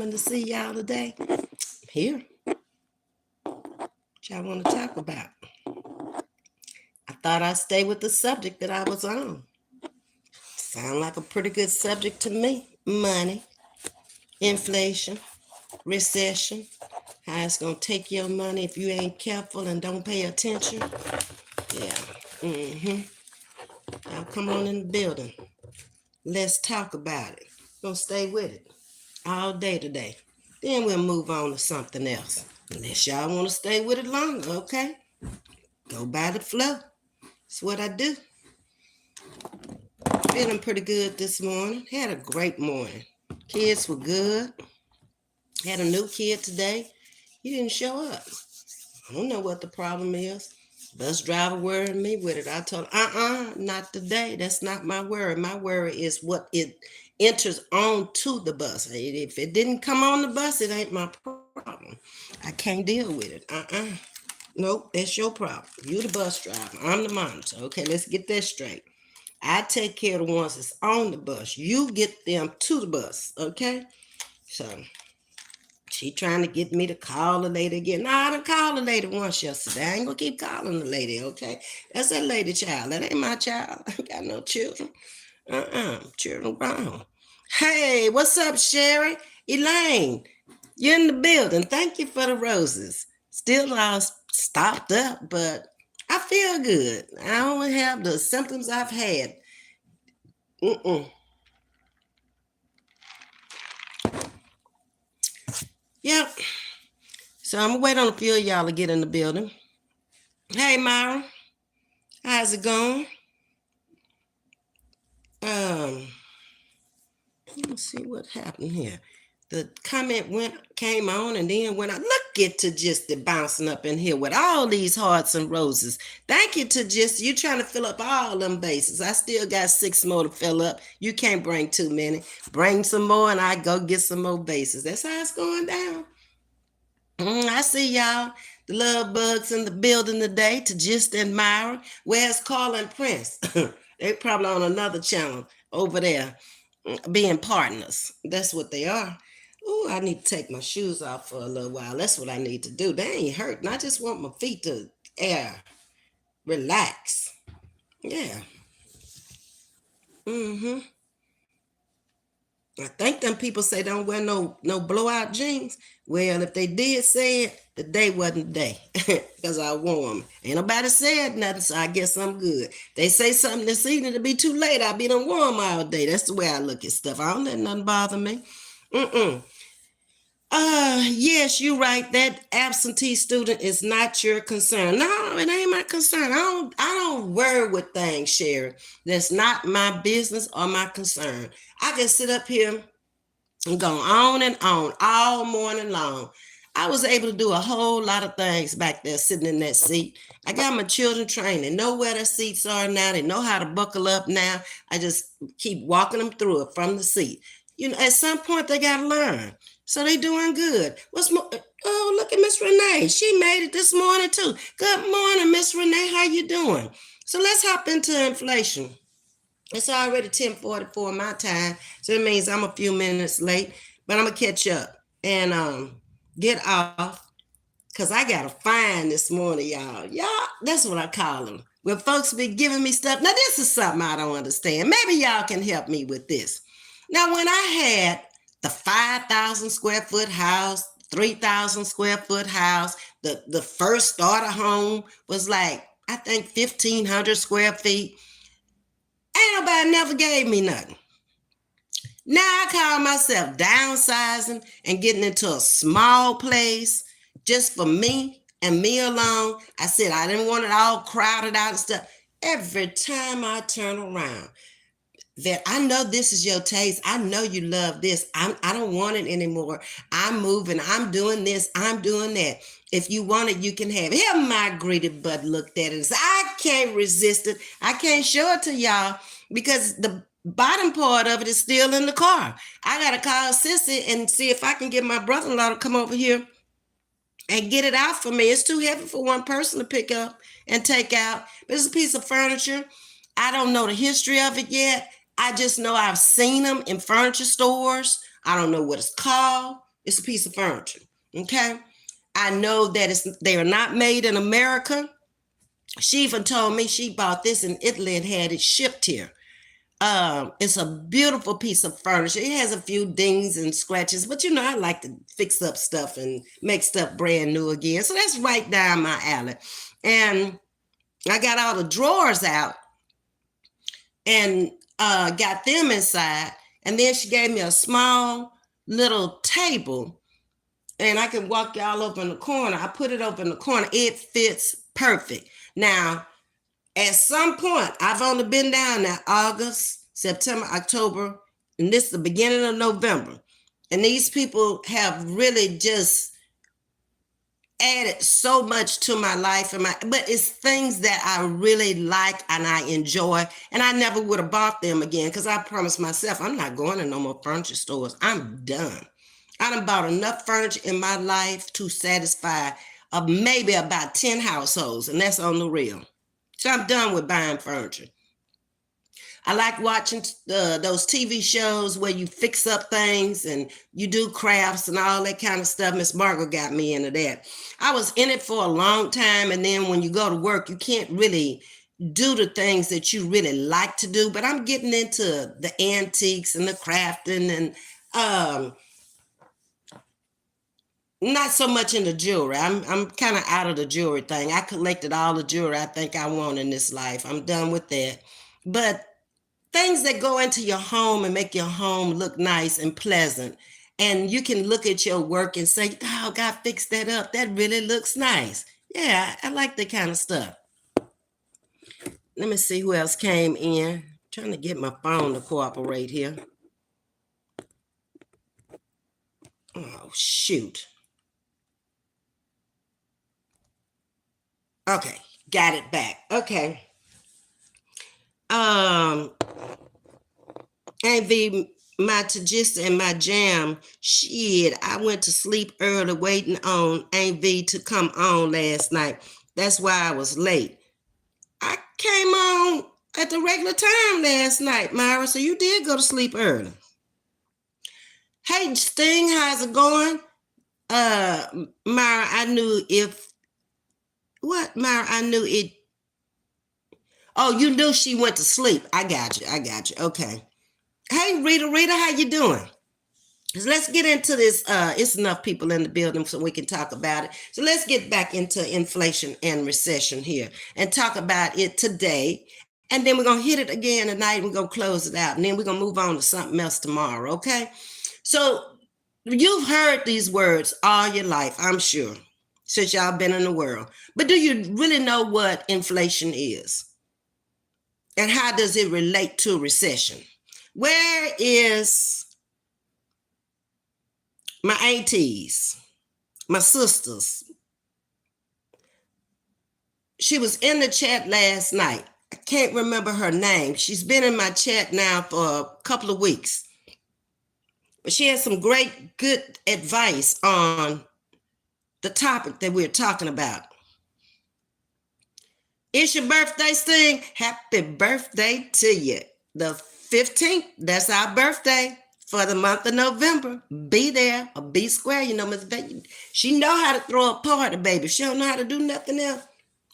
coming to see y'all today. Here. What y'all want to talk about? I thought I'd stay with the subject that I was on. Sound like a pretty good subject to me. Money, inflation, recession, how it's going to take your money if you ain't careful and don't pay attention. Yeah. Now come on in the building. Let's talk about it. Gonna stay with it all day today. Then we'll move on to something else. Unless y'all want to stay with it longer, okay? Go by the flow. That's what I do. Feeling pretty good this morning. Had a great morning. Kids were good. Had a new kid today. He didn't show up. I don't know what the problem is. Bus driver worried me with it. I told him, not today. That's not my worry. My worry is what it enters onto the bus. If it didn't come on the bus, it ain't my problem. I can't deal with it. Nope, that's your problem. You the bus driver. I'm the monitor. Okay, let's get that straight. I take care of the ones that's on the bus. You get them to the bus, okay? So she trying to get me to call the lady again. No, I done called the lady once yesterday. I ain't gonna keep calling the lady, okay? That's that lady child. That ain't my child. I ain't got no children. Children grown. Hey, what's up, Sherry? Elaine, you're in the building. Thank you for the roses. Still all stopped up, but I feel good. I don't have the symptoms I've had. Yep. So I'm gonna wait on a few of y'all to get in the building. Hey, Myra. How's it going? Let's see what happened here. The comment came on and then when I look at Tajisti bouncing up in here with all these hearts and roses. Thank you, Tajisti. You trying to fill up all them bases. I still got 6 more to fill up. You can't bring too many. Bring some more and I go get some more bases. That's how it's going down. I see y'all. The love bugs in the building today. Tajisti and Myra. Where's Carl and Prince? They probably on another channel over there being partners. That's what they are. Oh, I need to take my shoes off for a little while. That's what I need to do. They ain't hurting. I just want my feet to relax. Yeah. I think them people say don't wear no blowout jeans. Well, if they did say it, the day wasn't the day because I wore them. Ain't nobody said nothing, so I guess I'm good. They say something this evening to be too late. I'll be done warm all day. That's the way I look at stuff. I don't let nothing bother me. Yes, you're right. That absentee student is not your concern. No, it ain't my concern. I don't worry with things, Sherry. That's not my business or my concern. I can sit up here and go on and on all morning long. I was able to do a whole lot of things back there sitting in that seat. I got my children trained. They know where their seats are now. They know how to buckle up now. I just keep walking them through it from the seat. You know, at some point they got to learn. So they doing good. What's more? Oh, look at Miss Renee. She made it this morning too. Good morning, Miss Renee. How you doing? So let's hop into inflation. It's already 10:44 my time, so it means I'm a few minutes late, but I'm gonna catch up and get off because I got a fine this morning, y'all. Y'all, that's what I call them. When folks be giving me stuff. Now, this is something I don't understand. Maybe y'all can help me with this. Now, when I had the 5,000 square foot house, 3,000 square foot house, the first starter home was like, I think 1,500 square feet. Ain't nobody never gave me nothing. Now I call myself downsizing and getting into a small place just for me and me alone. I said I didn't want it all crowded out and stuff. Every time I turn around, that I know this is your taste. I know you love this. I don't want it anymore. I'm moving. I'm doing this. I'm doing that. If you want it, you can have it. Here my greedy butt looked at it and said, I can't resist it. I can't show it to y'all because the bottom part of it is still in the car. I got to call Sissy and see if I can get my brother-in-law to come over here and get it out for me. It's too heavy for one person to pick up and take out. But it's a piece of furniture. I don't know the history of it yet. I just know I've seen them in furniture stores. I don't know what it's called. It's a piece of furniture. Okay. I know that they are not made in America. She even told me she bought this in Italy and had it shipped here. It's a beautiful piece of furniture. It has a few dings and scratches, but you know, I like to fix up stuff and make stuff brand new again. So that's right down my alley. And I got all the drawers out and got them inside. And then she gave me a small little table, and I can walk y'all over in the corner. I put it over in the corner. It fits perfect. Now, at some point, I've only been down there August, September, October, and this is the beginning of November. And these people have really just added so much to my life but it's things that I really like and I enjoy, and I never would have bought them again because I promised myself I'm not going to no more furniture stores. I'm done. I done bought enough furniture in my life to satisfy maybe about 10 households, and that's on the real. So I'm done with buying furniture. I like watching those TV shows where you fix up things and you do crafts and all that kind of stuff. Miss Margaret got me into that. I was in it for a long time, and then when you go to work, you can't really do the things that you really like to do. But I'm getting into the antiques and the crafting and not so much in the jewelry. I'm kind of out of the jewelry thing. I collected all the jewelry I think I want in this life. I'm done with that. But things that go into your home and make your home look nice and pleasant. And you can look at your work and say, oh, God fixed that up. That really looks nice. Yeah, I like that kind of stuff. Let me see who else came in. I'm trying to get my phone to cooperate here. Oh, shoot. Okay, got it back. Okay. Ms.V, my Tajista and my jam, shit, I went to sleep early waiting on Ms.V to come on last night. That's why I was late. I came on at the regular time last night, Myra, so you did go to sleep early. Hey, Sting, how's it going? Myra, I knew Myra, I knew it. Oh, you knew she went to sleep. I got you. Okay. Hey, Rita, how you doing? So let's get into this. It's enough people in the building so we can talk about it. So let's get back into inflation and recession here and talk about it today. And then we're going to hit it again tonight. And we're going to close it out. And then we're going to move on to something else tomorrow, okay? So you've heard these words all your life, I'm sure, since y'all been in the world. But do you really know what inflation is? And how does it relate to recession? Where is my aunties, my sisters? She was in the chat last night. I can't remember her name. She's been in my chat now for a couple of weeks. But she has some great, good advice on the topic that we're talking about. It's your birthday, Sting. Happy birthday to you. The 15th, that's our birthday for the month of November. Be there or be square. You know, Ms.V, she know how to throw a party, baby. She don't know how to do nothing else.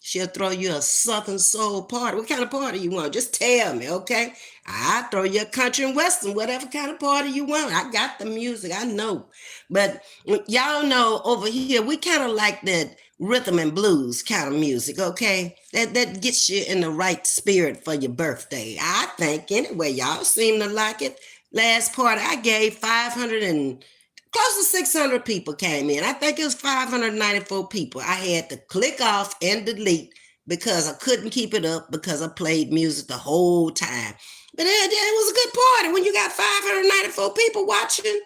She'll throw you a Southern soul party. What kind of party you want? Just tell me, okay? I'll throw you a country and western, whatever kind of party you want. I got the music, I know. But y'all know over here, we kind of like that rhythm and blues kind of music, okay? That gets you in the right spirit for your birthday. I think, anyway, y'all seem to like it. Last party, I gave 500 and close to 600 people came in. I think it was 594 people. I had to click off and delete because I couldn't keep it up because I played music the whole time. But it was a good party. When you got 594 people watching,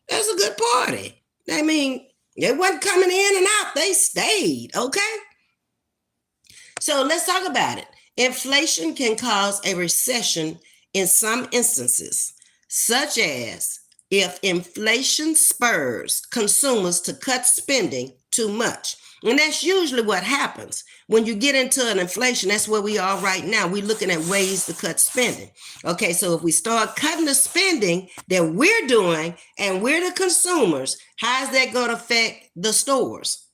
that's a good party. I mean, they wasn't coming in and out. They stayed, okay? So let's talk about it. Inflation can cause a recession in some instances, such as if inflation spurs consumers to cut spending too much. And that's usually what happens. When you get into an inflation, that's where we are right now. We're looking at ways to cut spending. Okay, so if we start cutting the spending that we're doing and we're the consumers, how is that going to affect the stores?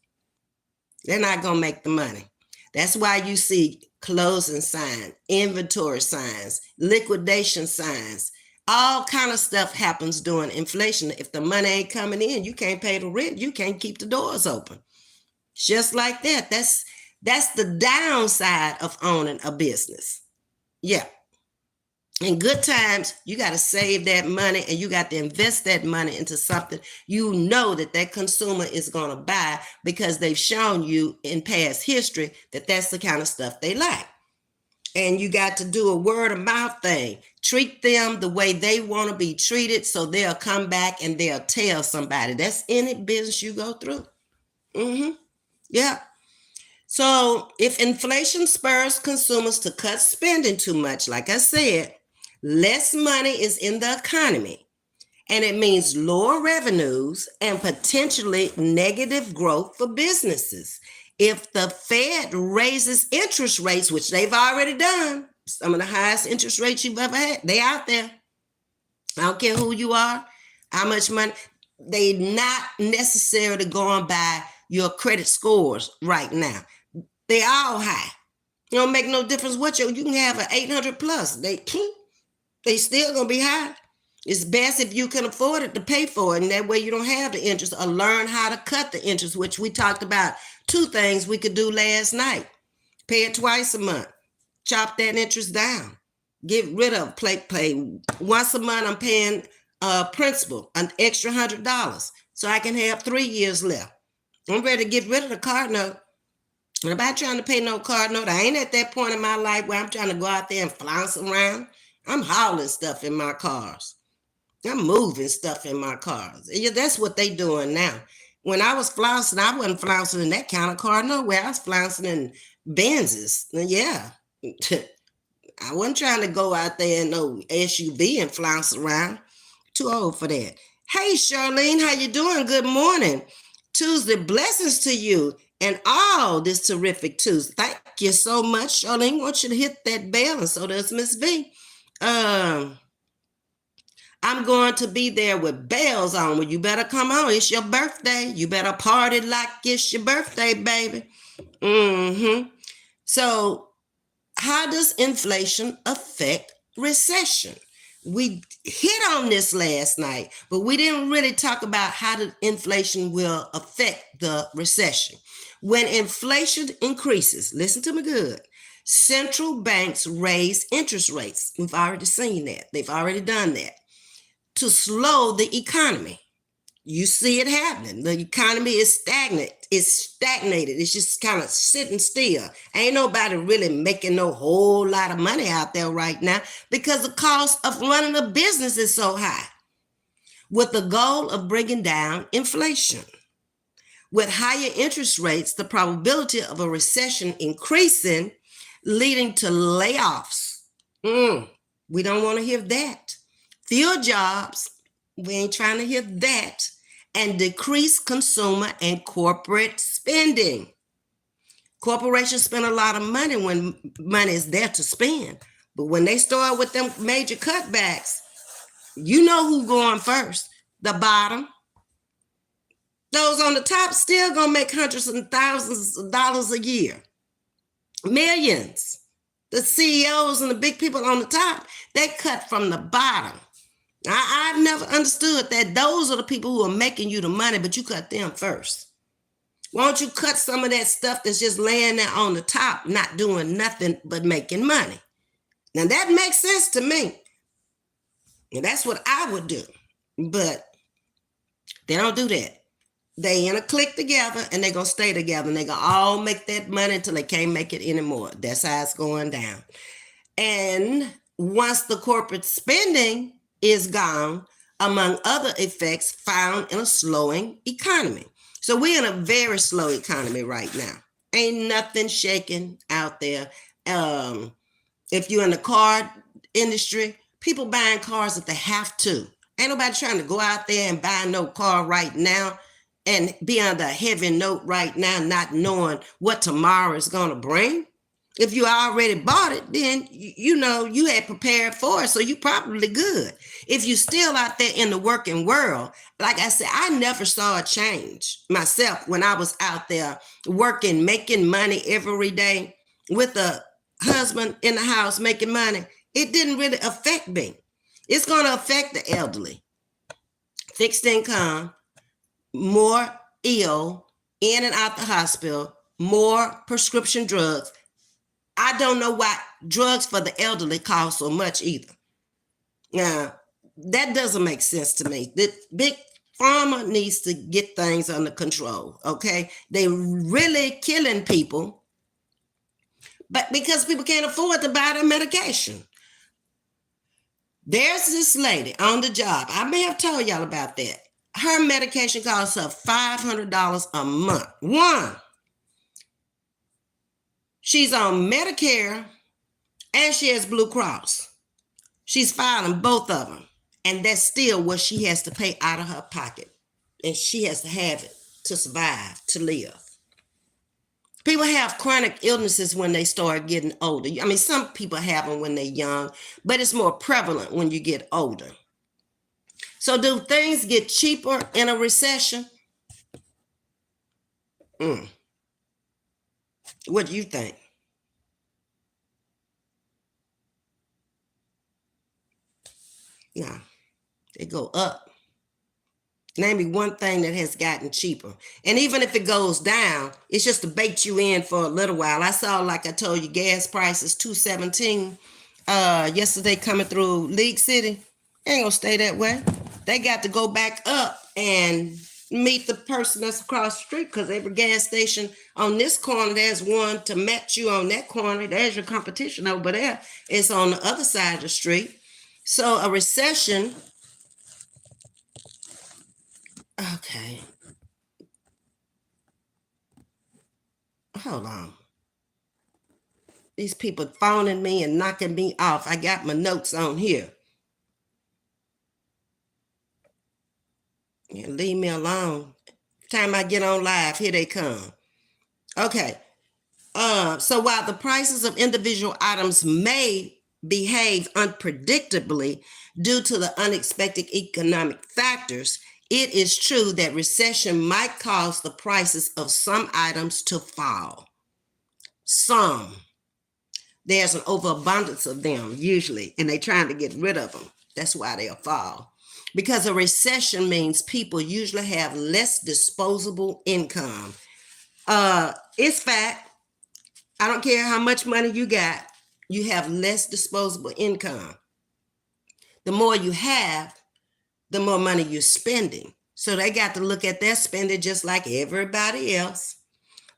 They're not going to make the money. That's why you see closing signs, inventory signs, liquidation signs. All kind of stuff happens during inflation. If the money ain't coming in, you can't pay the rent. You can't keep the doors open. Just like that. That's the downside of owning a business. Yeah. In good times, you got to save that money and you got to invest that money into something you know that consumer is going to buy, because they've shown you in past history that that's the kind of stuff they like. And you got to do a word of mouth thing. Treat them the way they want to be treated, so they'll come back and they'll tell somebody. That's any business you go through. Yeah. So if inflation spurs consumers to cut spending too much, like I said, less money is in the economy, and it means lower revenues and potentially negative growth for businesses. If the Fed raises interest rates, which they've already done, some of the highest interest rates you've ever had, they out there. I don't care who you are, how much money. They not necessarily going by your credit scores right now. They all high. It don't make no difference what you can have an 800 plus. They still gonna be high. It's best if you can afford it to pay for it, and that way you don't have the interest, or learn how to cut the interest, which we talked about 2 things we could do last night. Pay it twice a month. Chop that interest down. Get rid of pay once a month. I'm paying principal an extra $100 so I can have 3 years left. I'm ready to get rid of the card note. And if I'm trying to pay no card note, I ain't at that point in my life where I'm trying to go out there and flounce around. I'm hauling stuff in my cars. I'm moving stuff in my cars. Yeah, that's what they doing now. When I was flouncing, I wasn't flouncing in that kind of car nowhere. I was flouncing in Benzes. Yeah. I wasn't trying to go out there in no SUV and flounce around. Too old for that. Hey, Charlene, how you doing? Good morning. Tuesday, blessings to you and all this terrific Tuesday. Thank you so much, Charlene. I want you to hit that bell, and so does Ms.V. I'm going to be there with bells on. Well, you better come on. It's your birthday. You better party like it's your birthday, baby. So how does inflation affect recession? We hit on this last night, but we didn't really talk about how the inflation will affect the recession. When inflation increases, listen to me good, central banks raise interest rates. We've already seen that. They've already done that to slow the economy. You see it happening. The economy is stagnant. It's stagnated. It's just kind of sitting still. Ain't nobody really making no whole lot of money out there right now because the cost of running a business is so high. With the goal of bringing down inflation. With higher interest rates, the probability of a recession increasing, leading to layoffs. We don't want to hear that. Fewer jobs. We ain't trying to hear that. And decrease consumer and corporate spending. Corporations spend a lot of money when money is there to spend. But when they start with them major cutbacks, you know who's going first. The bottom. Those on the top still gonna make hundreds and thousands of dollars a year. Millions. The CEOs and the big people on the top, they cut from the bottom. I've never understood that those are the people who are making you the money, but you cut them first. Why don't you cut some of that stuff that's just laying there on the top, not doing nothing but making money? Now that makes sense to me. And that's what I would do. But they don't do that. They in a clique together and they're going to stay together and they're going to all make that money until they can't make it anymore. That's how it's going down. And once the corporate spending is gone, among other effects found in a slowing economy. So we're in a very slow economy right now. Ain't nothing shaking out there. If you're in the car industry, people buying cars if they have to. Ain't nobody trying to go out there and buy no car right now. and be on the heavy note right now, not knowing what tomorrow is going to bring. If you already bought it, then you know you had prepared for it, so you probably good. If you still out there in the working world, like I said, I never saw a change myself when I was out there working, making money every day with a husband in the house making money. It didn't really affect me. It's going to affect the elderly. Fixed income, more ill, in and out the hospital, more prescription drugs. I don't know why drugs for the elderly cost so much either. Now, that doesn't make sense to me. The big pharma needs to get things under control, okay? They really killing people, but because people can't afford to buy their medication. There's this lady on the job. I may have told y'all about that. Her medication costs her $500 a month. One, she's on Medicare and she has Blue Cross. She's filing both of them. And that's still what she has to pay out of her pocket. And she has to have it to survive, to live. People have chronic illnesses when they start getting older. I mean, some people have them when they're young, but it's more prevalent when you get older. So do things get cheaper in a recession? What do you think? No, they go up. Name me one thing that has gotten cheaper. And even if it goes down, it's just to bait you in for a little while. I saw, like I told you, gas prices $2.17 yesterday coming through League City. Ain't gonna stay that way. They got to go back up and meet the person that's across the street, because every gas station on this corner, there's one to match you on that corner. There's your competition over there. It's on the other side of the street. So a recession, okay. Hold on. These people phoning me and knocking me off. I got my notes on here. Yeah, leave me alone. Time I get on live, here they come. Okay. So while the prices of individual items may behave unpredictably due to the unexpected economic factors, it is true that recession might cause the prices of some items to fall. Some. There's an overabundance of them usually, and they're trying to get rid of them. That's why they'll fall. Because a recession means people usually have less disposable income. It's fact. I don't care how much money you got, you have less disposable income. The more you have, the more money you're spending. So they got to look at their spending just like everybody else.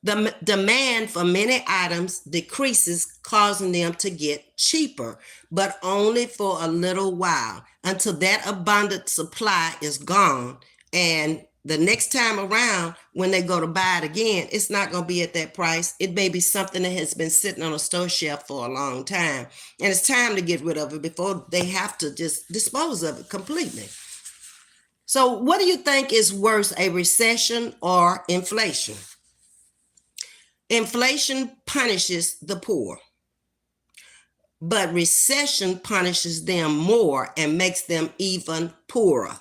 The demand for many items decreases, causing them to get cheaper, but only for a little while until that abundant supply is gone. And the next time around, when they go to buy it again, it's not going to be at that price. It may be something that has been sitting on a store shelf for a long time. And it's time to get rid of it before they have to just dispose of it completely. So what do you think is worse, a recession or inflation? Inflation punishes the poor, but recession punishes them more and makes them even poorer.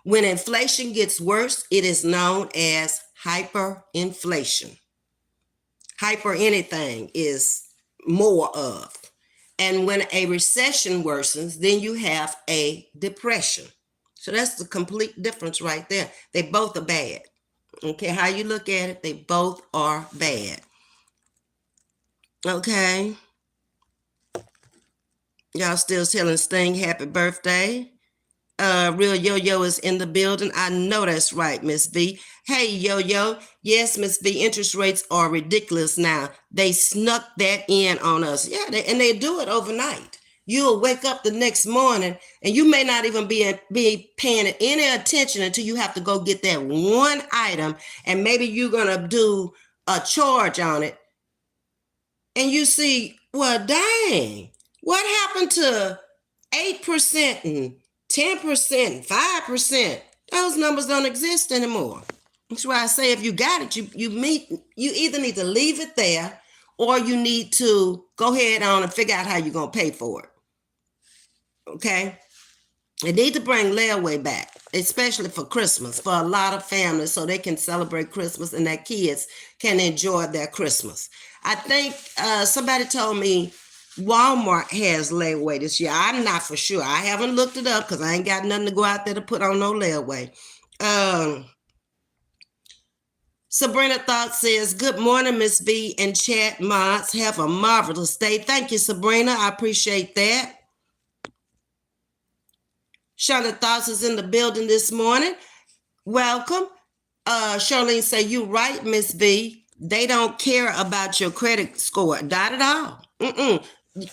When inflation gets worse, it is known as hyperinflation. Hyper anything is more of. And when a recession worsens, then you have a depression. So that's the complete difference right there. They both are bad. Okay, how you look at it, they both are bad. Okay. Y'all still telling Sting happy birthday. Real Yo-Yo is in the building. I know that's right, Ms.V. Hey, Yo-Yo. Yes, Ms.V, interest rates are ridiculous now. They snuck that in on us. Yeah, and they do it overnight. You'll wake up the next morning and you may not even be paying any attention until you have to go get that one item, and maybe you're going to do a charge on it. And you see, well, dang, what happened to 8% and 10%, 5%? Those numbers don't exist anymore. That's why I say if you got it, you either need to leave it there or you need to go ahead on and figure out how you're going to pay for it. Okay? They need to bring layaway back, especially for Christmas, for a lot of families, so they can celebrate Christmas and their kids can enjoy their Christmas. I think somebody told me Walmart has layaway this year. I'm not for sure. I haven't looked it up because I ain't got nothing to go out there to put on no layaway. Sabrina Thought says, good morning, Ms.V and chat mods. Have a marvelous day. Thank you, Sabrina. I appreciate that. Shonda Thoughts is in the building this morning. Welcome. Charlene say, you right, Ms.V. They don't care about your credit score. Not at all.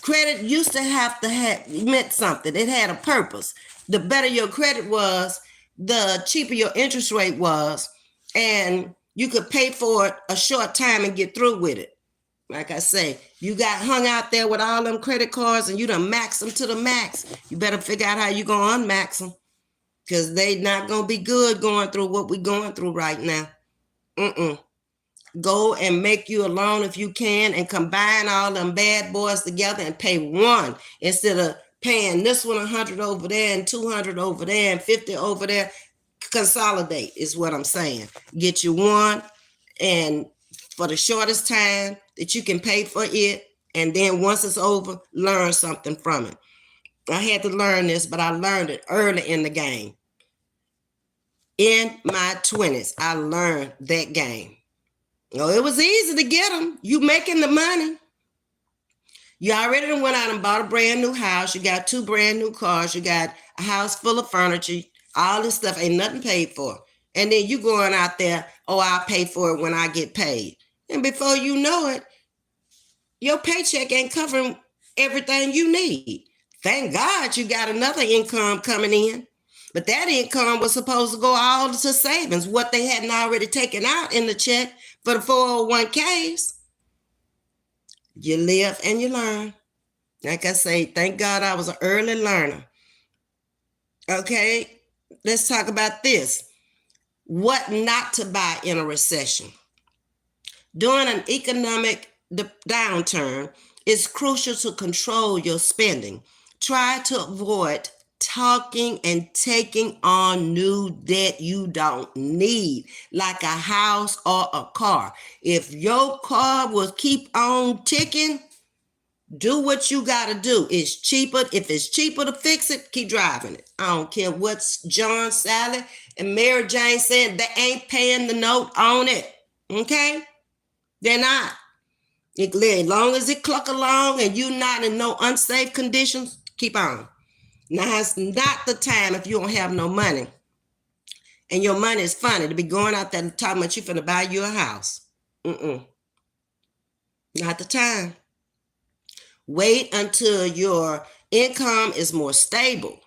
Credit used to have meant something. It had a purpose. The better your credit was, the cheaper your interest rate was, and you could pay for it a short time and get through with it. Like I say, you got hung out there with all them credit cards and you done max them to the max. You better figure out how you gonna unmax them, because they not gonna be good going through what we going through right now. Go and make you a loan if you can and combine all them bad boys together and pay one instead of paying this one 100 over there and 200 over there and 50 over there. Consolidate is what I'm saying. Get you one, and for the shortest time that you can pay for it, and then once it's over, learn something from it. I had to learn this, but I learned it early in the game. In my 20s, I learned that game. It was easy to get them. You making the money. You already went out and bought a brand new house. You got 2 brand new cars. You got a house full of furniture. All this stuff ain't nothing paid for. And then you going out there, I'll pay for it when I get paid. And before you know it, your paycheck ain't covering everything you need. Thank God you got another income coming in. But that income was supposed to go all to savings, what they hadn't already taken out in the check for the 401ks. You live and you learn. Like I say, thank God I was an early learner. Okay, let's talk about this. What not to buy in a recession. During an economic downturn, it's crucial to control your spending. Try to avoid talking and taking on new debt you don't need, like a house or a car. If your car will keep on ticking, do what you got to do. It's cheaper. If it's cheaper to fix it, keep driving it. I don't care what John, Sally, and Mary Jane said. They ain't paying the note on it. Okay? They're not. As long as it cluck along and you're not in no unsafe conditions, keep on. Now, it's not the time if you don't have no money and your money is funny to be going out there and talking about you finna buy you a house. Not the time. Wait until your income is more stable.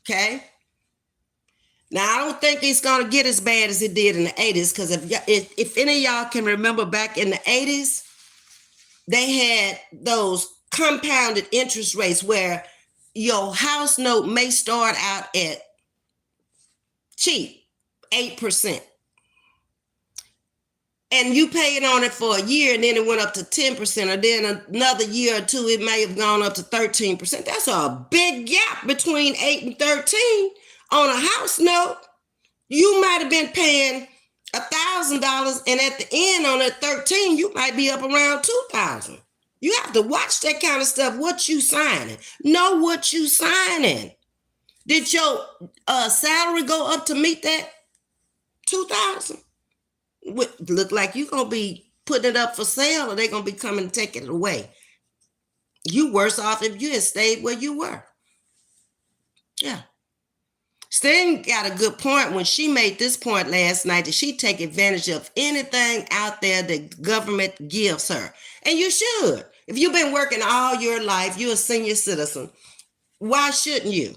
Okay? Now, I don't think it's going to get as bad as it did in the 80s, because if any of y'all can remember back in the 80s, they had those compounded interest rates where your house note may start out at cheap, 8%. And you paid on it for a year, and then it went up to 10%, or then another year or two, it may have gone up to 13%. That's a big gap between 8 and 13 on a house note. You might have been paying $1,000, and at the end on that 13, you might be up around $2,000. You have to watch that kind of stuff. What you signing? Know what you signing. Did your salary go up to meet that $2,000? Look like you're going to be putting it up for sale, or they're going to be coming to take it away. You worse off if you had stayed where you were. Yeah. Sting got a good point when she made this point last night, that she take advantage of anything out there that government gives her. And you should. If you've been working all your life, you're a senior citizen. Why shouldn't you?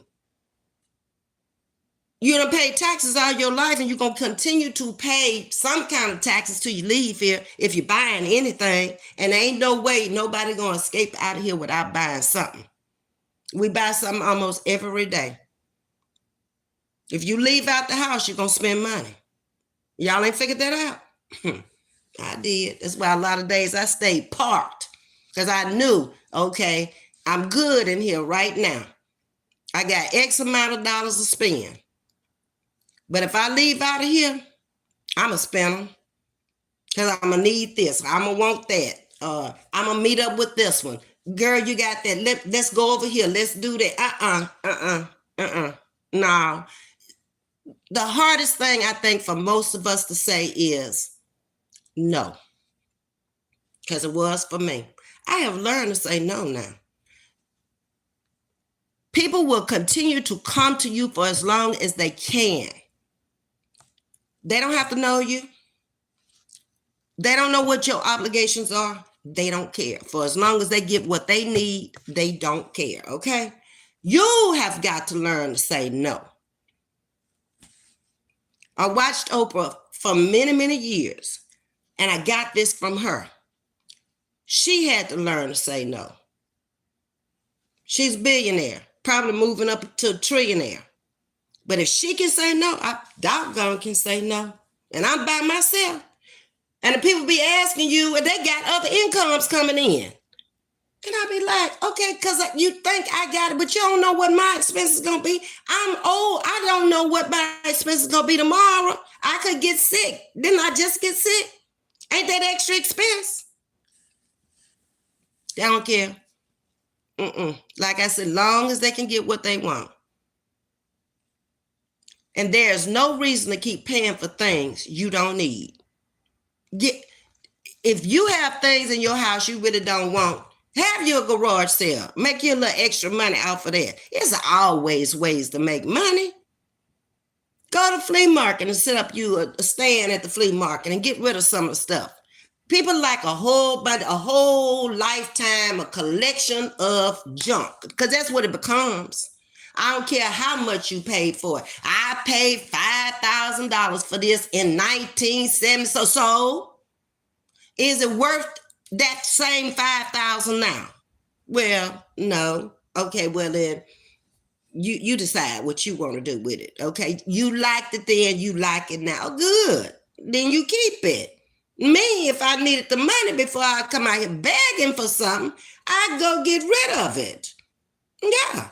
You done paid taxes all your life, and you're going to continue to pay some kind of taxes till you leave here if you're buying anything. And there ain't no way nobody going to escape out of here without buying something. We buy something almost every day. If you leave out the house, you're going to spend money. Y'all ain't figured that out? I did. That's why a lot of days I stayed parked because I knew, okay, I'm good in here right now. I got X amount of dollars to spend. But if I leave out of here, I'm going to spend them because I'm going to need this. I'm going to want that. I'm going to meet up with this one. Girl, you got that. Let's go over here. Let's do that. No. The hardest thing I think for most of us to say is no. Because it was for me. I have learned to say no now. People will continue to come to you for as long as they can. They don't have to know you. They don't know what your obligations are. They don't care. For as long as they get what they need, they don't care, okay? You have got to learn to say no. I watched Oprah for many, many years, and I got this from her. She had to learn to say no. She's a billionaire, probably moving up to a trillionaire. But if she can say no, I doggone can say no. And I'm by myself. And the people be asking you, and they got other incomes coming in. And I be like, okay, because you think I got it, but you don't know what my expense is going to be. I'm old. I don't know what my expense is going to be tomorrow. I could get sick. Didn't I just get sick? Ain't that extra expense? They don't care. Like I said, long as they can get what they want. And there's no reason to keep paying for things you don't need. If you have things in your house you really don't want, have your garage sale. Make you a little extra money off of that. There's always ways to make money. Go to flea market and set up you a stand at the flea market and get rid of some of the stuff. People like a whole lifetime, a collection of junk, because that's what it becomes. I don't care how much you paid for it. I paid $5,000 for this in 1970. So is it worth that same $5,000 now? Well, no. Okay, well then you decide what you want to do with it. Okay, you liked it then, you like it now. Good. Then you keep it. Me, if I needed the money before I come out here begging for something, I'd go get rid of it. Yeah.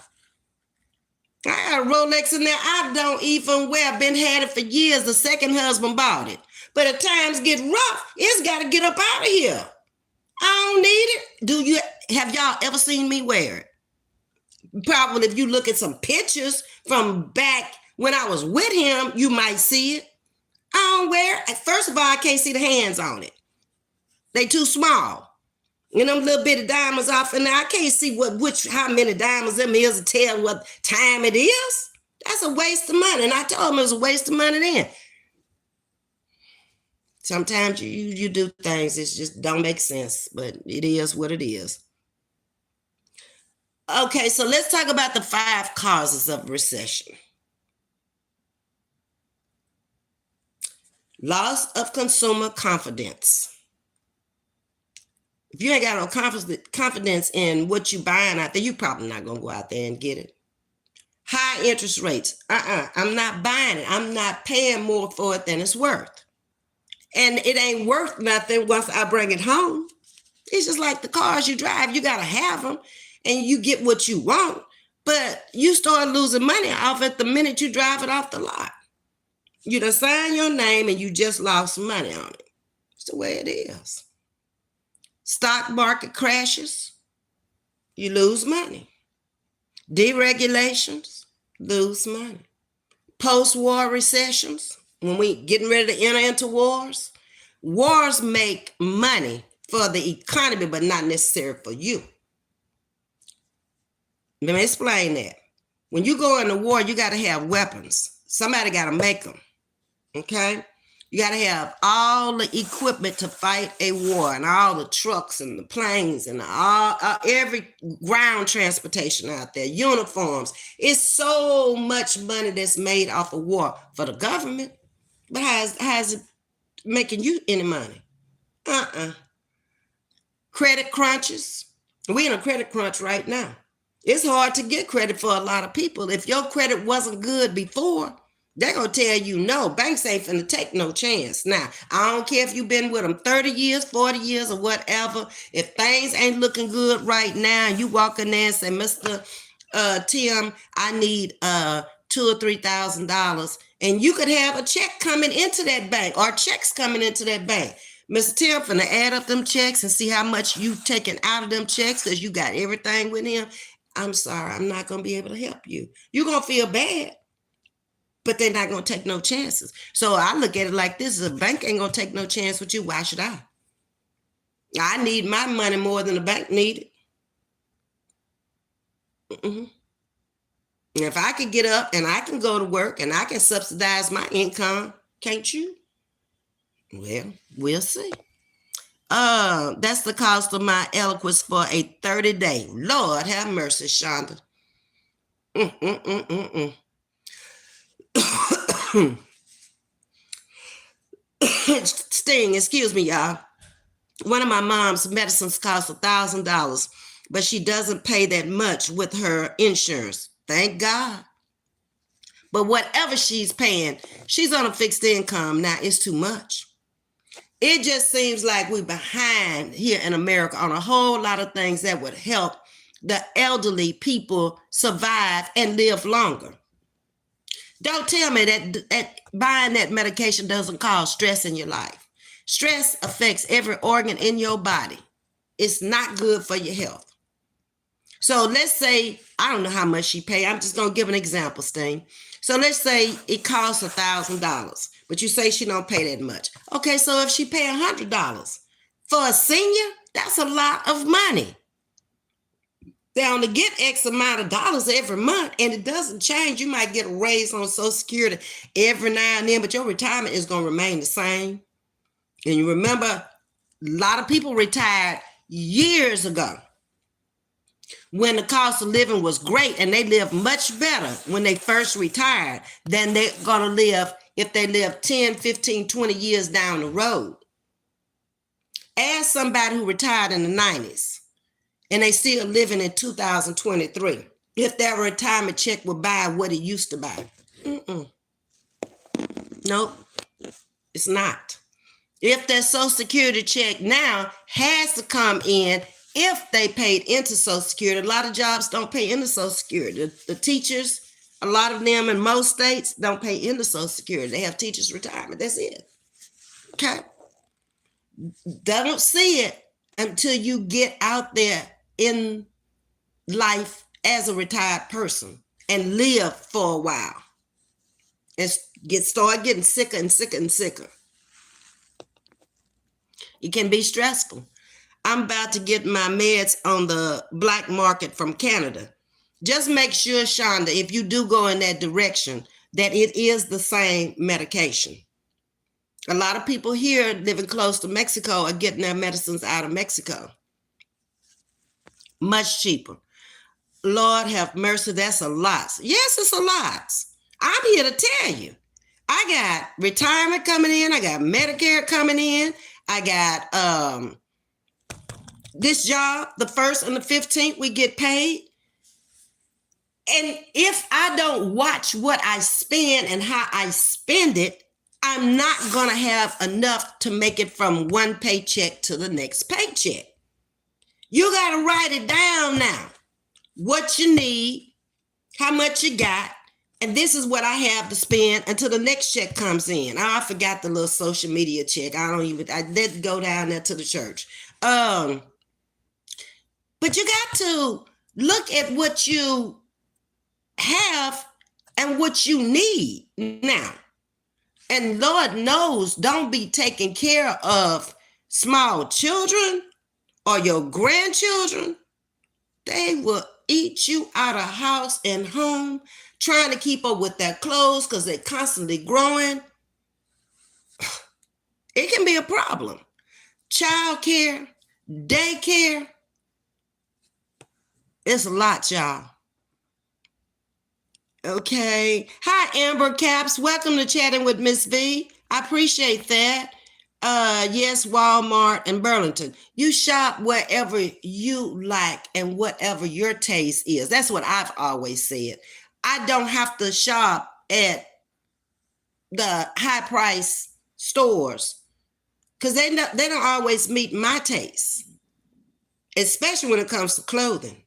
I got a Rolex in there I don't even wear. I've been had it for years. The second husband bought it. But if times get rough, it's got to get up out of here. I don't need it. Have y'all ever seen me wear it? Probably if you look at some pictures from back when I was with him, you might see it. I don't wear it. First of all, I can't see the hands on it. They too small. And them little bitty diamonds off, and I can't see how many diamonds them is to tell what time it is. That's a waste of money. And I told him it was a waste of money then. Sometimes you do things that just don't make sense, but it is what it is. Okay, so let's talk about the 5 causes of recession. Loss of consumer confidence. If you ain't got no confidence in what you buying out there, you probably not going to go out there and get it. High interest rates. I'm not buying it. I'm not paying more for it than it's worth. And it ain't worth nothing once I bring it home. It's just like the cars you drive. You got to have them and you get what you want. But you start losing money off it the minute you drive it off the lot. You done sign your name and you just lost money on it. It's the way it is. Stock market crashes, you lose money. Deregulations, lose money. Post-war recessions, when we getting ready to enter into wars, wars make money for the economy, but not necessarily for you. Let me explain that. When you go into war, you got to have weapons. Somebody got to make them. Okay? You got to have all the equipment to fight a war, and all the trucks and the planes and every ground transportation out there, uniforms. It's so much money that's made off of war for the government. But how is it making you any money? Credit crunches. We're in a credit crunch right now. It's hard to get credit for a lot of people. If your credit wasn't good before, They're going to tell you no. Banks ain't finna take no chance. Now, I don't care if you've been with them 30 years, 40 years, or whatever. If things ain't looking good right now, and you walk in there and say, Mr. Tim, I need $2,000 or $3,000, and you could have a check coming into that bank or checks coming into that bank. Mr. Tim finna add up them checks and see how much you taken out of them checks because you got everything with him. I'm sorry, I'm not gonna be able to help you. You're gonna feel bad, but they're not gonna take no chances. So I look at it like this: a bank ain't gonna take no chance with you. Why should I? I need my money more than the bank needed. If I could get up and I can go to work and I can subsidize my income, can't you? Well, we'll see. That's the cost of my eloquence for a 30-day. Lord have mercy, Shonda. Sting, excuse me, y'all. One of my mom's medicines cost $1,000, but she doesn't pay that much with her insurance. Thank God. But whatever she's paying, she's on a fixed income. Now, it's too much. It just seems like we're behind here in America on a whole lot of things that would help the elderly people survive and live longer. Don't tell me that buying that medication doesn't cause stress in your life. Stress affects every organ in your body. It's not good for your health. So let's say, I don't know how much she paid. I'm just going to give an example, Sting. So let's say it costs $1,000, but you say she don't pay that much. Okay, so if she pay $100 for a senior, that's a lot of money. They only get X amount of dollars every month, and it doesn't change. You might get a raise on Social Security every now and then, but your retirement is going to remain the same. And you remember, a lot of people retired years ago when the cost of living was great, and they lived much better when they first retired than they're going to live if they live 10, 15, 20 years down the road. Ask somebody who retired in the 90s and they still living in 2023 if their retirement check would buy what it used to buy. Nope, it's not. If their Social Security check now has to come in, if they paid into Social Security, a lot of jobs don't pay into Social Security. The teachers, a lot of them in most states don't pay into Social Security. They have teachers' retirement. That's it. Okay. Don't see it until you get out there in life as a retired person and live for a while and start getting sicker and sicker and sicker. It can be stressful. I'm about to get my meds on the black market from Canada. Just make sure, Shonda, if you do go in that direction, that it is the same medication. A lot of people here living close to Mexico are getting their medicines out of Mexico. Much cheaper. Lord have mercy, that's a lot. Yes, it's a lot. I'm here to tell you. I got retirement coming in. I got Medicare coming in. I got this job, the 1st and the 15th, we get paid. And if I don't watch what I spend and how I spend it, I'm not going to have enough to make it from one paycheck to the next paycheck. You got to write it down now. What you need, how much you got, and this is what I have to spend until the next check comes in. Oh, I forgot the little social media check. I did go down there to the church. But you got to look at what you have and what you need now. And Lord knows, don't be taking care of small children or your grandchildren. They will eat you out of house and home, trying to keep up with their clothes because they're constantly growing. It can be a problem. Child care, daycare. It's a lot, y'all. Okay. Hi, Amber Caps. Welcome to Chatting with Ms.V. I appreciate that. Yes, Walmart and Burlington. You shop wherever you like and whatever your taste is. That's what I've always said. I don't have to shop at the high price stores because they don't always meet my taste, especially when it comes to clothing.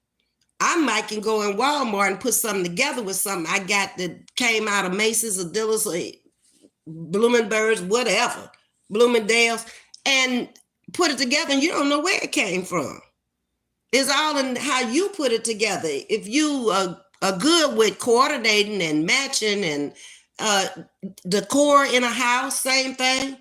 I might can go in Walmart and put something together with something I got that came out of Macy's or Dillard's or Bloomingdale's, whatever, Bloomingdale's, and put it together, and you don't know where it came from. It's all in how you put it together. If you are good with coordinating and matching and decor in a house, same thing.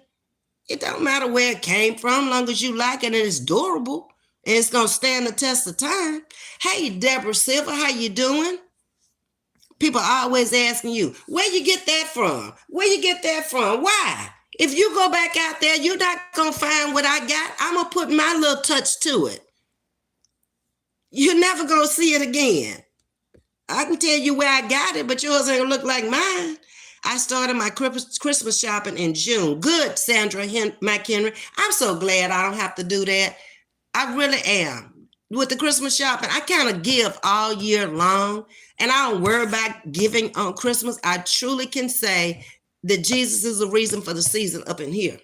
It don't matter where it came from, long as you like it and it's durable and it's gonna stand the test of time. Hey, Deborah Silver, how you doing? People are always asking you, where you get that from? Where you get that from? Why? If you go back out there, you're not gonna find what I got. I'm gonna put my little touch to it. You're never gonna see it again. I can tell you where I got it, but yours ain't gonna look like mine. I started my Christmas shopping in June. Good, Sandra McHenry. I'm so glad I don't have to do that. I really am. With the Christmas shopping, I kind of give all year long, and I don't worry about giving on Christmas. I truly can say that Jesus is the reason for the season up in here.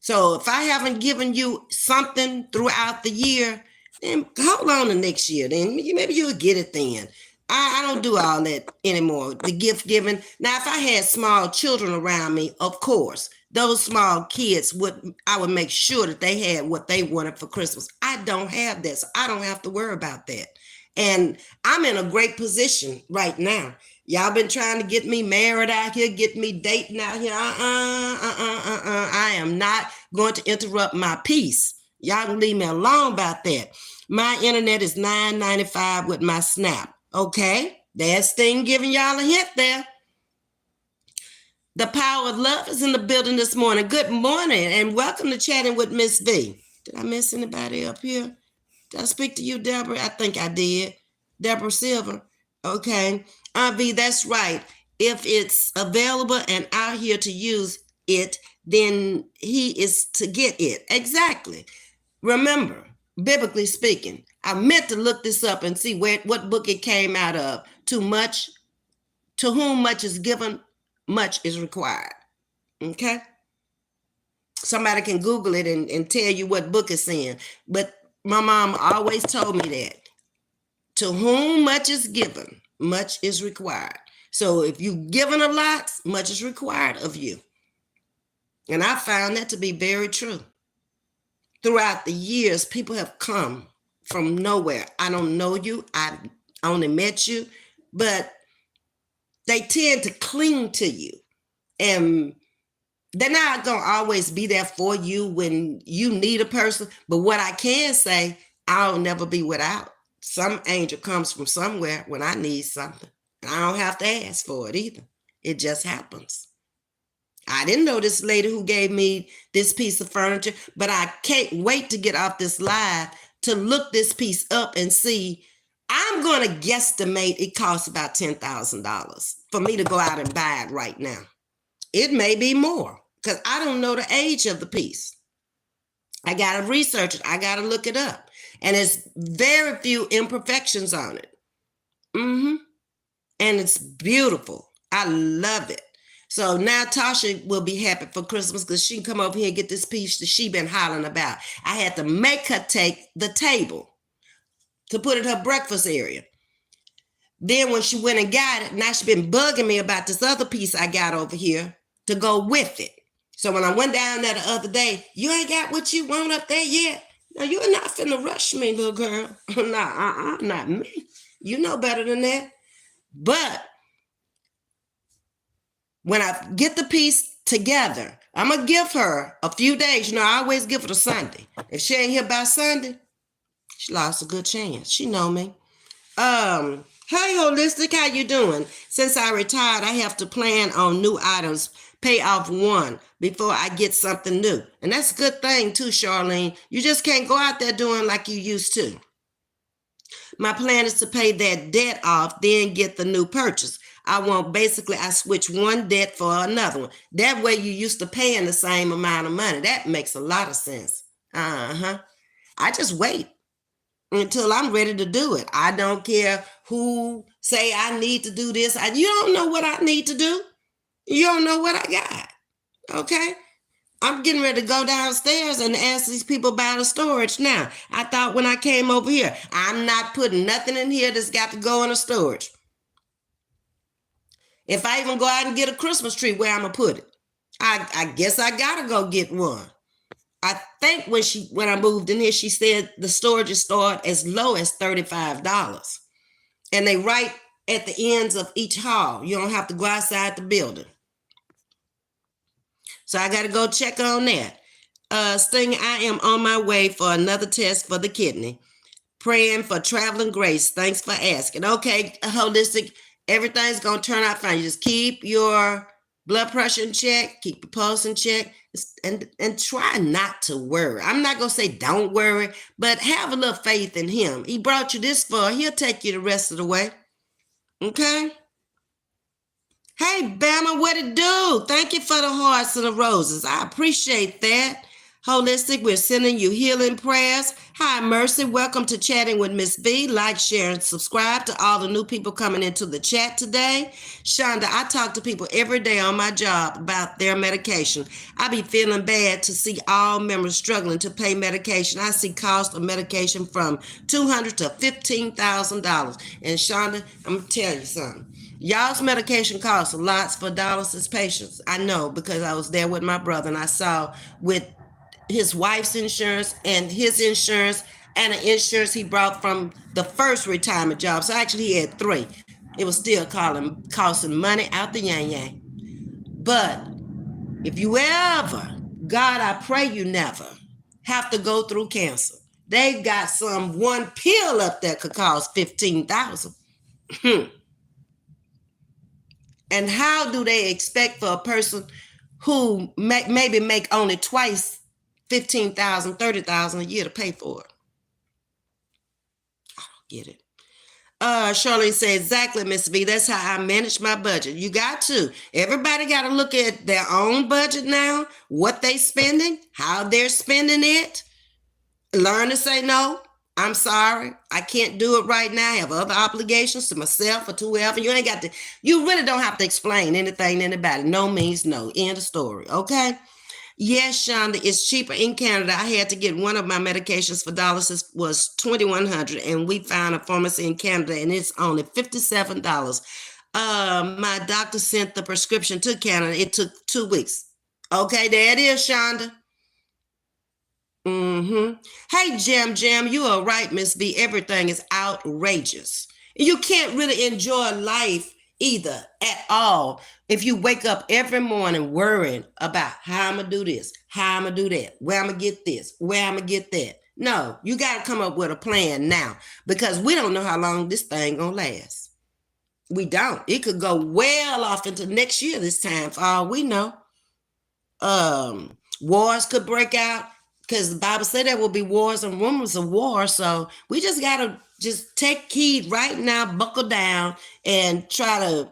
So if I haven't given you something throughout the year, then hold on to next year. Then maybe you'll get it then. I don't do all that anymore, the gift giving. Now, if I had small children around me, of course, those small kids I would make sure that they had what they wanted for Christmas. I don't have that, so I don't have to worry about that. And I'm in a great position right now. Y'all been trying to get me married out here, get me dating out here. I am not going to interrupt my peace. Y'all can leave me alone about that. My internet is $9.95 with my Snap. Okay, there's Sting giving y'all a hint there. The power of love is in the building this morning. Good morning and welcome to Chatting with Ms.V. Did I miss anybody up here? Did I speak to you, Deborah? I think I did. Deborah Silver. Okay. V, that's right. If it's available and out here to use it, then he is to get it. Exactly. Remember, biblically speaking, I meant to look this up and see what book it came out of. To whom much is given, much is required. Okay? Somebody can Google it and tell you what book it's in. But my mom always told me that. To whom much is given, much is required. So if you've given a lot, much is required of you. And I found that to be very true. Throughout the years, people have come from nowhere. I don't know you. I only met you, but they tend to cling to you. And they're not going to always be there for you when you need a person. But what I can say, I'll never be without. Some angel comes from somewhere when I need something. I don't have to ask for it either. It just happens. I didn't know this lady who gave me this piece of furniture, but I can't wait to get off this live to look this piece up and see. I'm going to guesstimate it costs about $10,000 for me to go out and buy it right now. It may be more because I don't know the age of the piece. I got to research it. I got to look it up. And there's very few imperfections on it. And it's beautiful. I love it. So now Tasha will be happy for Christmas because she can come over here and get this piece that she been hollering about. I had to make her take the table to put in her breakfast area. Then when she went and got it, now she's been bugging me about this other piece I got over here to go with it. So when I went down there the other day, you ain't got what you want up there yet? No, you're not finna rush me, little girl. Not me. You know better than that. But when I get the piece together, I'm going to give her a few days. You know, I always give her to Sunday. If she ain't here by Sunday, she lost a good chance. She know me. Hey, Holistic, how you doing? Since I retired, I have to plan on new items, pay off one before I get something new. And that's a good thing too, Charlene. You just can't go out there doing like you used to. My plan is to pay that debt off, then get the new purchase. I switch one debt for another one. That way you used to paying the same amount of money. That makes a lot of sense. I just wait until I'm ready to do it. I don't care who say I need to do this. You don't know what I need to do. You don't know what I got. Okay. I'm getting ready to go downstairs and ask these people about the storage now. I thought when I came over here, I'm not putting nothing in here that's got to go in a storage. If I even go out and get a Christmas tree, where I'm going to put it? I guess I got to go get one. I think when I moved in here, she said the storage start as low as $35. And they right at the ends of each hall. You don't have to go outside the building. So I got to go check on that. Sting, I am on my way for another test for the kidney. Praying for traveling grace. Thanks for asking. Okay, holistic, everything's going to turn out fine. You just keep your blood pressure in check, keep your pulse in check, and try not to worry. I'm not going to say don't worry, but have a little faith in him. He brought you this far. He'll take you the rest of the way. Okay? Hey, Bama, what it do? Thank you for the hearts and the roses. I appreciate that. Holistic, we're sending you healing prayers. Hi, Mercy. Welcome to Chatting with Ms.V. Like, share, and subscribe to all the new people coming into the chat today. Shonda, I talk to people every day on my job about their medication. I be feeling bad to see all members struggling to pay medication. I see cost of medication from $200 to $15,000. And Shonda, I'm going to tell you something. Y'all's medication costs lots for dollars as patients. I know because I was there with my brother and I saw with his wife's insurance and his insurance and an insurance he brought from the first retirement job. So actually he had 3. It was still costing money out the yang yang. But if you ever, God, I pray you never have to go through cancer. They got some one pill up there could cost $15,000. And how do they expect for a person who maybe make only twice $15,000, $30,000 a year to pay for it? I don't get it. Charlene said, exactly, Ms. V. That's how I manage my budget. You got to. Everybody got to look at their own budget now, what they spending, how they're spending it. Learn to say no. I'm sorry, I can't do it right now. I have other obligations to myself or to whoever. You really don't have to explain anything to anybody. No means no. End of story. Okay. Yes, Shonda, it's cheaper in Canada. I had to get one of my medications for dollars. It was $2,100, and we found a pharmacy in Canada, and it's only $57. My doctor sent the prescription to Canada. It took 2 weeks. Okay, there it is, Shonda. Hey, Jam, you are right, Miss V. Everything is outrageous. You can't really enjoy life either at all if you wake up every morning worrying about how I'm going to do this, how I'm going to do that, where I'm going to get this, where I'm going to get that. No, you got to come up with a plan now because we don't know how long this thing going to last. We don't. It could go well off into next year this time for all we know. Wars could break out. Because the Bible said there will be wars and rumors of war. So we just got to just take heed right now, buckle down, and try to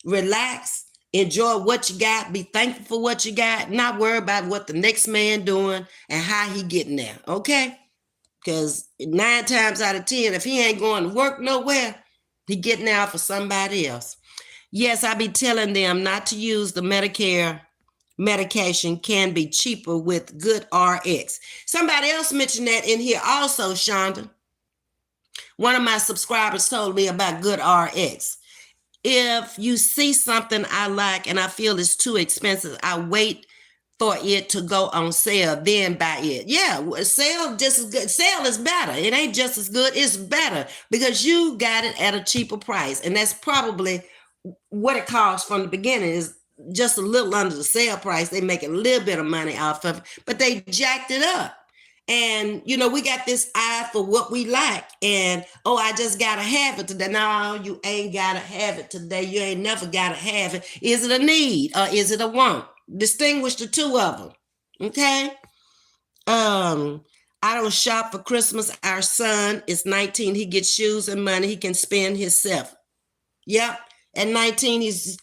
relax, enjoy what you got, be thankful for what you got, not worry about what the next man doing and how he getting there, okay? Because 9 times out of 10, if he ain't going to work nowhere, he getting out for somebody else. Yes, I be telling them not to use the Medicare medication can be cheaper with Good RX. Somebody else mentioned that in here also, Shonda. One of my subscribers told me about Good RX. If you see something I like and I feel it's too expensive, I wait for it to go on sale, then buy it. Yeah, sale just as good. Sale is better. It ain't just as good. It's better because you got it at a cheaper price. And that's probably what it costs from the beginning is just a little under the sale price. They make a little bit of money off of it, but they jacked it up. And, we got this eye for what we like. And, I just got to have it today. No, you ain't got to have it today. You ain't never got to have it. Is it a need or is it a want? Distinguish the two of them. Okay? I don't shop for Christmas. Our son is 19. He gets shoes and money he can spend himself. Yep. At 19, he's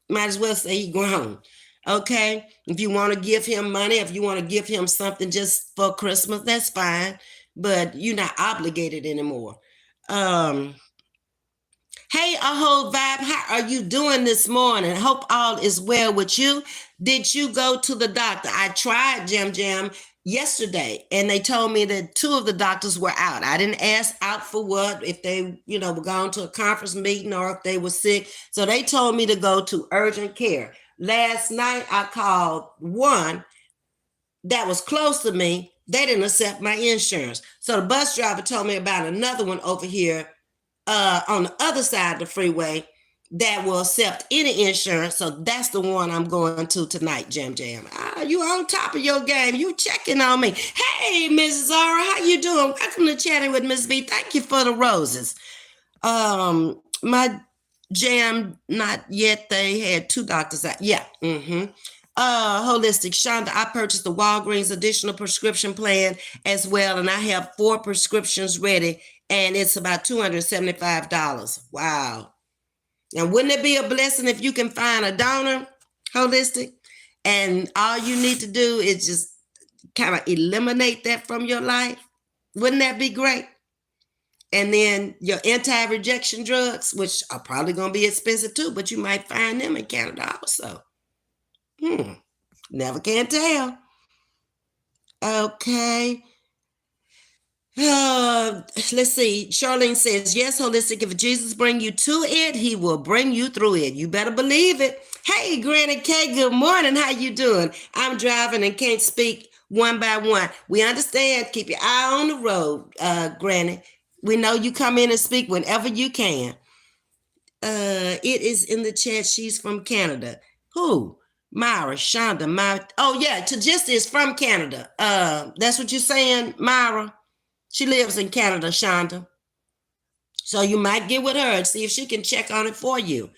might as well say he grown. Okay. If you want to give him money, if you want to give him something just for Christmas, that's fine. But you're not obligated anymore. Hey, Hey, a whole vibe. How are you doing this morning? Hope all is well with you. Did you go to the doctor? I tried Jam yesterday, and they told me that two of the doctors were out. I didn't ask out for what, if they, were going to a conference meeting or if they were sick. So they told me to go to urgent care. Last night I called one that was close to me. They didn't accept my insurance. So the bus driver told me about another one over here on the other side of the freeway that will accept any insurance. So that's the one I'm going to tonight, Jam. You on top of your game. You checking on me. Hey, Mrs. Zara, how you doing? Welcome to Chatting with Ms.V. Thank you for the roses. My Jam, not yet. They had two doctors out. Yeah. Holistic Shonda, I purchased the Walgreens additional prescription plan as well, and I have 4 prescriptions ready, and it's about $275. Wow. And wouldn't it be a blessing if you can find a donor, Holistic? And all you need to do is just kind of eliminate that from your life. Wouldn't that be great? And then your anti-rejection drugs, which are probably going to be expensive too, but you might find them in Canada also. Never can tell. Okay. Let's see. Charlene says, yes, Holistic, if Jesus bring you to it, he will bring you through it. You better believe it. Hey, Granny K, good morning. How you doing? I'm driving and can't speak one by one. We understand. Keep your eye on the road, Granny. We know you come in and speak whenever you can. It is in the chat. She's from Canada. Who? Myra, Shonda, oh yeah, Tajista is from Canada. That's what you're saying, Myra? She lives in Canada, Shonda. So you might get with her and see if she can check on it for you.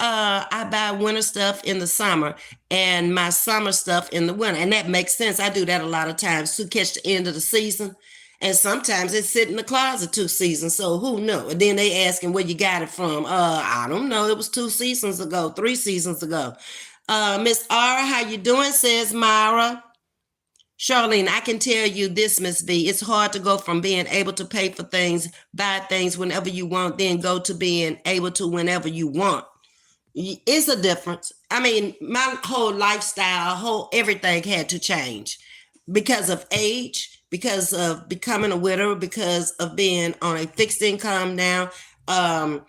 I buy winter stuff in the summer and my summer stuff in the winter. And that makes sense. I do that a lot of times to catch the end of the season. And sometimes it's sitting in the closet 2 seasons. So who knows? And then they asking where you got it from. I don't know. It was 2 seasons ago, 3 seasons ago. Miss R, how you doing? Says Myra. Charlene, I can tell you this, Ms. V. It's hard to go from being able to pay for things, buy things whenever you want, then go to being able to whenever you want. It's a difference. I mean, my whole lifestyle, everything had to change because of age, because of becoming a widow, because of being on a fixed income now. I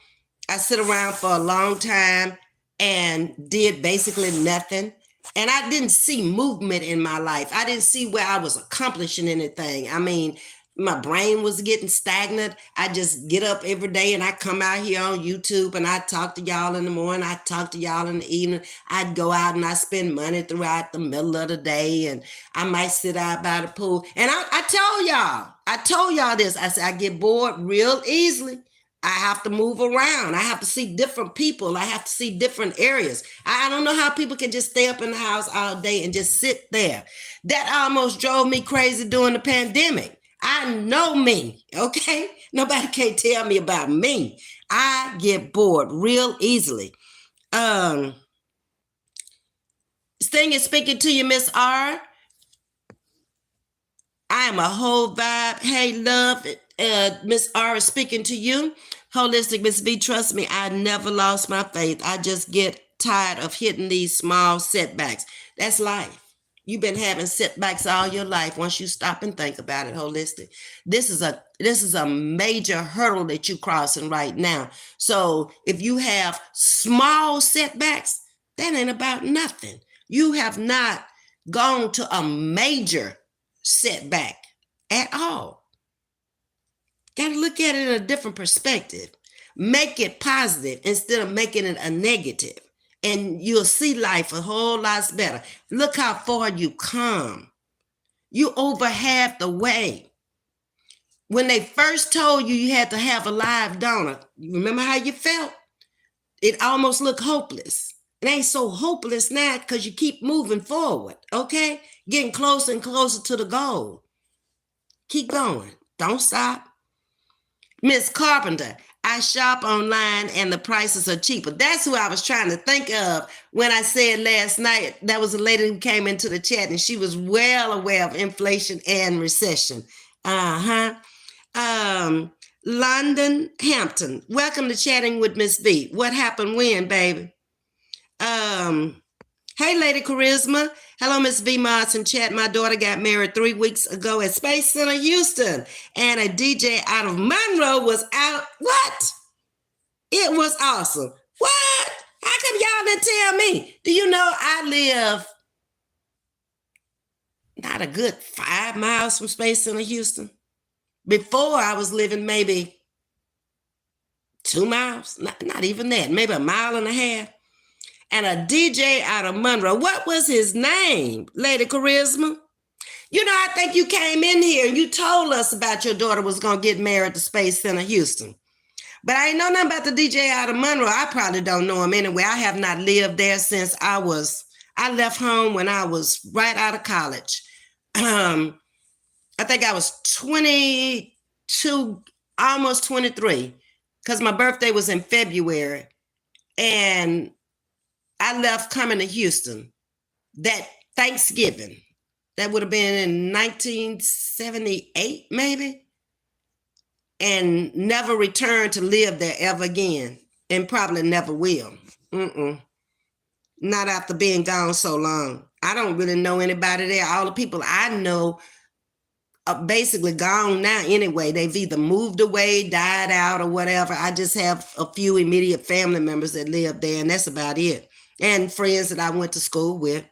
sit around for a long time and did basically nothing. And I didn't see movement in my life. I didn't see where I was accomplishing anything. I mean, my brain was getting stagnant. I just get up every day and I come out here on YouTube and I talk to y'all in the morning. I talk to y'all in the evening. I'd go out and I spend money throughout the middle of the day. And I might sit out by the pool. And I told y'all this. I said, I get bored real easily. I have to move around. I have to see different people. I have to see different areas. I don't know how people can just stay up in the house all day and just sit there. That almost drove me crazy during the pandemic. I know me, okay? Nobody can tell me about me. I get bored real easily. Sting is speaking to you, Miss R. I am a whole vibe. Hey, love. Miss R is speaking to you. Holistic Ms. V, trust me, I never lost my faith. I just get tired of hitting these small setbacks. That's life. You've been having setbacks all your life. Once you stop and think about it, Holistic, this is a major hurdle that you're crossing right now. So if you have small setbacks, that ain't about nothing. You have not gone to a major setback at all. Got to look at it in a different perspective. Make it positive instead of making it a negative. And you'll see life a whole lot better. Look how far you come. You over half the way. When they first told you you had to have a live donor, you remember how you felt? It almost looked hopeless. It ain't so hopeless now because you keep moving forward, okay? Getting closer and closer to the goal. Keep going. Don't stop. Miss Carpenter, I shop online and the prices are cheaper. That's who I was trying to think of when I said last night. That was a lady who came into the chat and she was well aware of inflation and recession. London Hampton. Welcome to Chatting with Ms.V. What happened when, baby? Hey, Lady Charisma. Hello, Ms.V. Moss and chat. My daughter got married 3 weeks ago at Space Center, Houston, and a DJ out of Monroe was out. What? It was awesome. What? How come y'all didn't tell me? Do you know I live not a good 5 miles from Space Center, Houston? Before I was living maybe 2 miles, not even that, maybe a mile and a half. And a DJ out of Monroe. What was his name, Lady Charisma? You know, I think you came in here and you told us about your daughter was going to get married to Space Center, Houston. But I ain't know nothing about the DJ out of Monroe. I probably don't know him anyway. I have not lived there since I left home when I was right out of college. I think I was 22, almost 23, because my birthday was in February. And I left coming to Houston that Thanksgiving. That would have been in 1978, maybe. And never returned to live there ever again. And probably never will. Not after being gone so long. I don't really know anybody there. All the people I know are basically gone now anyway. They've either moved away, died out, or whatever. I just have a few immediate family members that live there, and that's about it. And friends that I went to school with.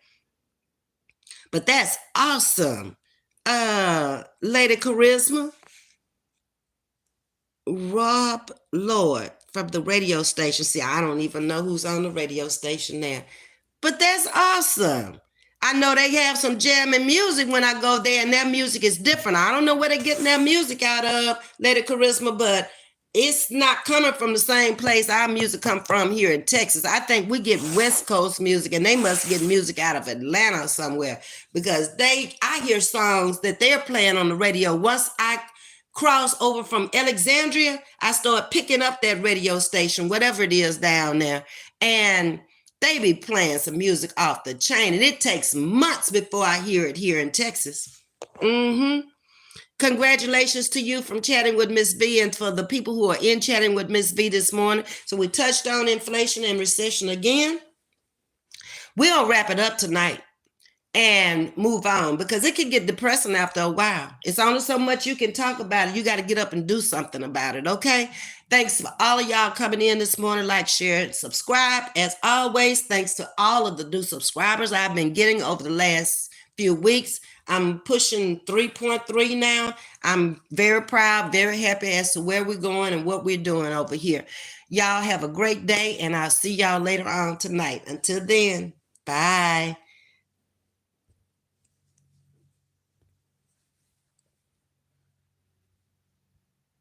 But that's awesome. Lady Charisma. Rob Lord from the radio station. See, I don't even know who's on the radio station there. But that's awesome. I know they have some jamming music when I go there, and their music is different. I don't know where they're getting their music out of, Lady Charisma, but it's not coming from the same place our music come from here in Texas. I think we get West Coast music, and they must get music out of Atlanta somewhere, because I hear songs that they're playing on the radio. Once I cross over from Alexandria, I start picking up that radio station, whatever it is down there, and they be playing some music off the chain, and it takes months before I hear it here in Texas. Congratulations to you from Chatting with Ms.V, and for the people who are in Chatting with Ms.V this morning. So we touched on inflation and recession again. We'll wrap it up tonight and move on, because it can get depressing after a while. It's only so much you can talk about it. You got to get up and do something about it, okay? Thanks for all of y'all coming in this morning. Like, share, and subscribe. As always, thanks to all of the new subscribers I've been getting over the last few weeks. I'm pushing 3.3 now. I'm very proud, very happy as to where we're going and what we're doing over here. Y'all have a great day, and I'll see y'all later on tonight. Until then, bye.